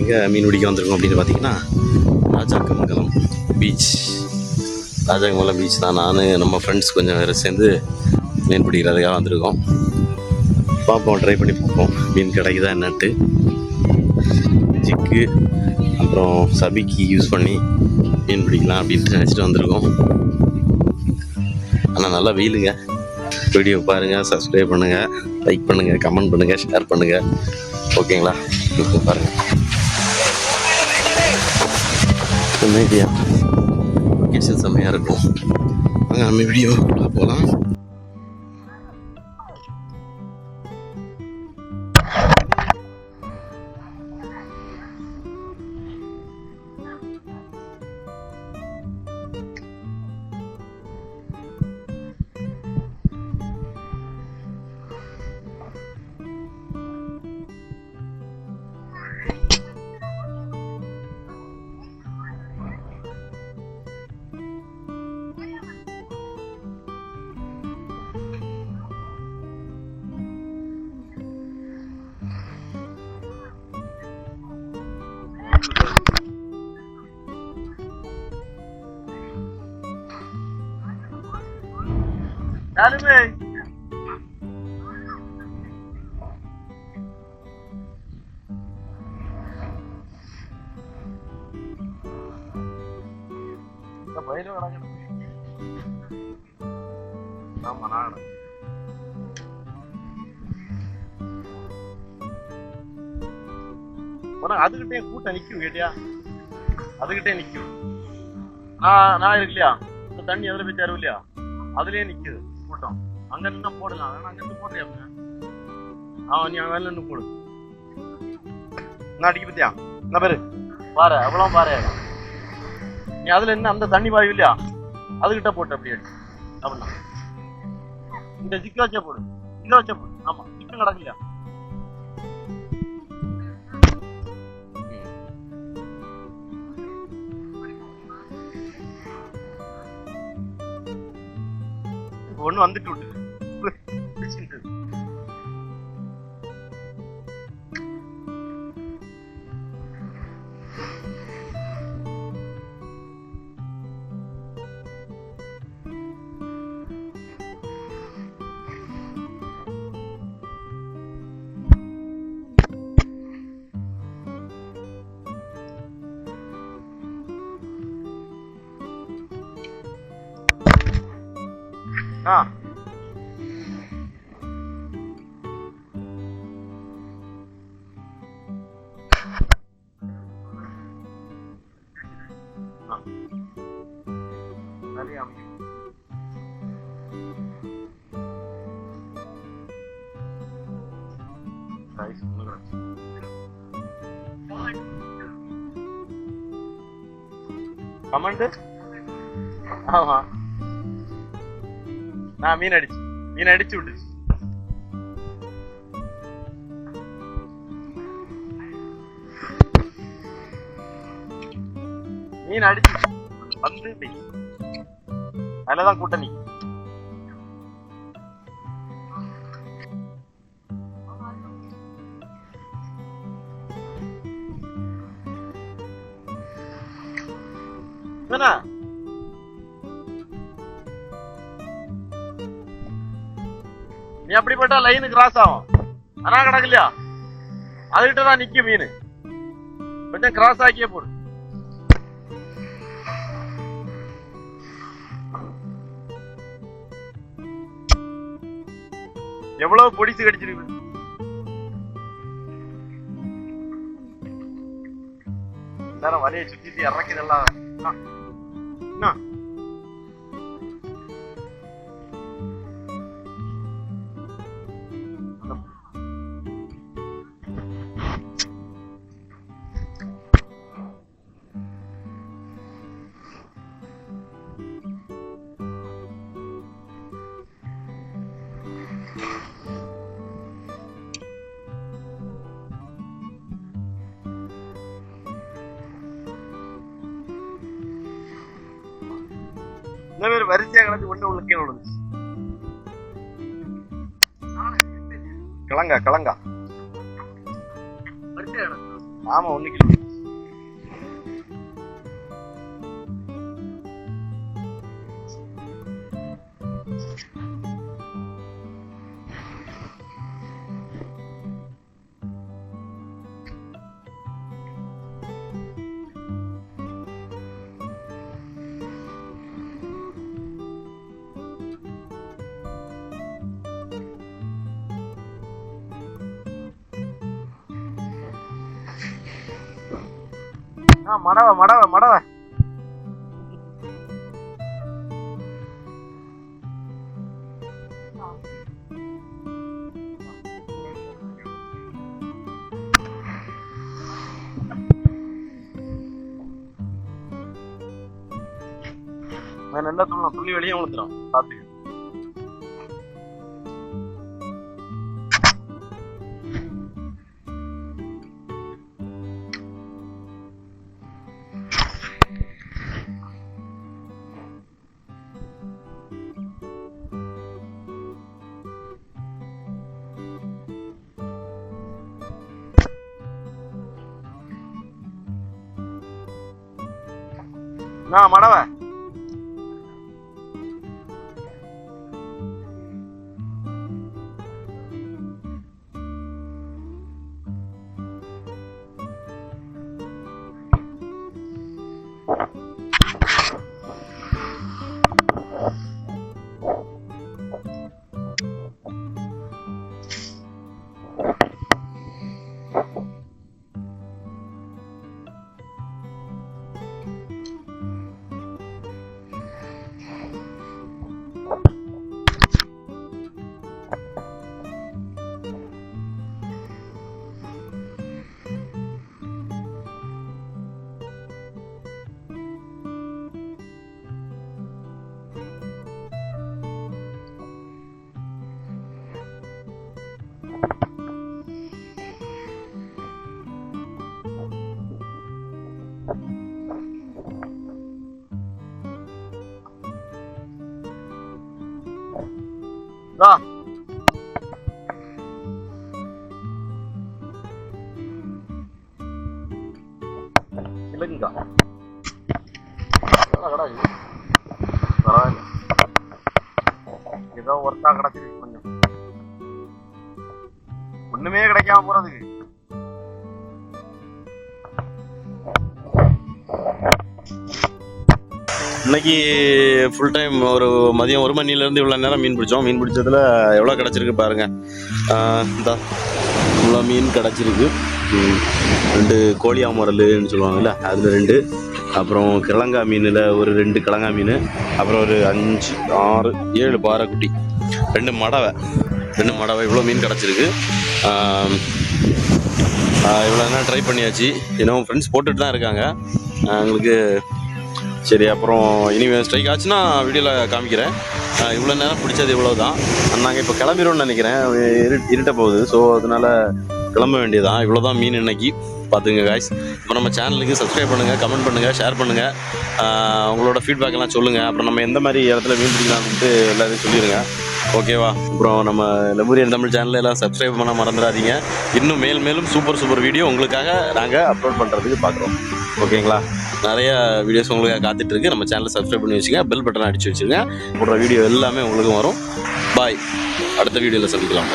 எங்கே மீன் பிடிக்க வந்திருக்கோம் அப்படின்னு பார்த்தீங்கன்னா ராஜாக்கமங்கலம் பீச். ராஜாக்கமங்கலம் பீச் தான். நான் நம்ம ஃப்ரெண்ட்ஸ் கொஞ்சம் வேறு சேர்ந்து மீன் பிடிக்கிறதுக்காக வந்திருக்கோம். பார்ப்போம், ட்ரை பண்ணி பார்ப்போம் மீன் கிடைக்குதா என்னன்ட்டு. ஜிக்கு அப்புறம் சபிக்கு யூஸ் பண்ணி மீன் பிடிக்கலாம் அப்படின்ட்டு நினச்சிட்டு வந்திருக்கோம். ஆனால் நல்லா வெயிலுங்க. வீடியோ பாருங்கள், சப்ஸ்கிரைப் பண்ணுங்கள், லைக் பண்ணுங்கள், கமெண்ட் பண்ணுங்கள், ஷேர் பண்ணுங்கள். ஓகேங்களா? பாருங்கள் லொக்கேஷன் செம்மையாக இருக்கும். வாங்க நம்ம வீடியோ போகலாம். யாருமே பயிலும் கிடக்கணும். ஆமா, நான் அதுகிட்டே கூட்டம் நிக்கும். கேட்டியா? அதுகிட்டே நிக்கும். நான் இருக்கு இல்லையா, இந்த தண்ணி அதுல போய் தரும் இல்லையா, அதுலயே நிக்குது கூட்டம். அங்க நின்று போடலாம். வேணா அங்க இருந்து போடுறியா? நீ அங்க நின்று போடு. நான் அடிக்க பத்தியா என்ன பேரு பாரு, அவ்வளவு பாரு. நீ அதுல என்ன அந்த தண்ணி பாய் இல்லையா, அதுகிட்ட போட்டு அப்படி அடி. அப்படின்னா இந்த ஜிக்க வச்சா போடு, இங்க வச்சா போடு. ஆமா, ஜிக்கம் கிடக்கலையா? ஒண்ணு வந்துட்டு விட்டு கமெண்ட். ஆமா, நான் மீன் அடிச்சு விட்டுச்சு. மீன் அடிச்சு வந்து அதுலதான் கூட்டணி. நீ அப்படிப்பட்ட லைனு கிராஸ் ஆகும். ஆனா கிடக்கலையா, அதுகிட்ட தான் நிக்கும் மீன். கொஞ்சம் கிராஸ் ஆக்கியே போடு. எவ்வளவு பொடிசு கடிச்சிருக்கு. எல்லாரும் வலையை சுத்திட்டு இறக்கிதெல்லாம் என்ன இந்த மாதிரி வரிசையா கிடந்து ஒண்ணு உள்ள கீழே விழுந்துச்சு. கிழங்கா வரிசையா கிடக்கு. ஆமா 1 கிலோ. மடவை நல்லா சொல்லணும், துள்ளி வெளியே விழுந்துடும் பார்த்துக்க. மடவை இல்லைங்கக்கா, பரவாயில்ல, ஏதோ ஒர்க்கா கிடைச்சிருக்கு. கொஞ்சம் ஒண்ணுமே கிடைக்காம போறதுக்கு. இன்னைக்கு ஃபுல் டைம் ஒரு மதியம் 1 மணிலேருந்து இவ்வளோ நேரம் மீன் பிடிச்சோம். மீன் பிடிச்சதுல எவ்வளோ கிடச்சிருக்கு பாருங்க. இந்த இவ்வளோ மீன் கிடச்சிருக்கு. 2 கோழியா முரல்னு சொல்லுவாங்கல்ல, அதில் 2, அப்புறம் கிழங்கா மீனில் ஒரு 2 கிழங்கா மீன், அப்புறம் ஒரு 5, 6, 7 பாறைக்குட்டி, 2 மடவை இவ்வளோ மீன் கிடச்சிருக்கு. இவ்வளோ நேரம் ட்ரை பண்ணியாச்சு. இன்னும் ஃப்ரெண்ட்ஸ் போட்டுட்டு தான் இருக்காங்க எங்களுக்கு. சரி, அப்புறம் இனி ஸ்ட்ரைக் ஆச்சுன்னா வீடியோவில் காமிக்கிறேன். இவ்வளோ நேரம் பிடிச்சது இவ்வளோ தான். நாங்கள் இப்போ கிளம்பிடுவோம்னு நினைக்கிறேன், இருட்ட போகுது. ஸோ அதனால் கிளம்ப வேண்டியதான். இவ்வளோ தான் மீன் இன்னைக்கு. பார்த்துங்க காய்ஸ். இப்போ நம்ம சேனலுக்கு சப்ஸ்கிரைப் பண்ணுங்கள், கமெண்ட் பண்ணுங்கள், ஷேர் பண்ணுங்கள், உங்களோட ஃபீட்பேக் எல்லாம் சொல்லுங்கள். அப்புறம் நம்ம எந்த மாதிரி இடத்துல மீன் பிடிக்கலாம் அப்படின்ட்டு எல்லாத்தையும் சொல்லிடுங்க, ஓகேவா? அப்புறம் நம்ம லெமூரியன் தமிழ் சேனலில் எல்லாம் சப்ஸ்கிரைப் பண்ண மறந்துடாதீங்க. இன்னும் மேலும் சூப்பர் வீடியோ உங்களுக்காக நாங்கள் அப்லோட் பண்ணுறதுக்கு பார்க்குறோம், ஓகேங்களா? நிறைய வீடியோஸ் உங்களுக்காக காத்துட்ருக்கு. நம்ம சேனலை சப்ஸ்கிரைப் பண்ணி வச்சுங்க, பெல் பட்டனை அடித்து வச்சுருங்க. போடுற வீடியோ எல்லாமே உங்களுக்கும் வரும். பாய், அடுத்த வீடியோவில் சந்திக்கலாம்.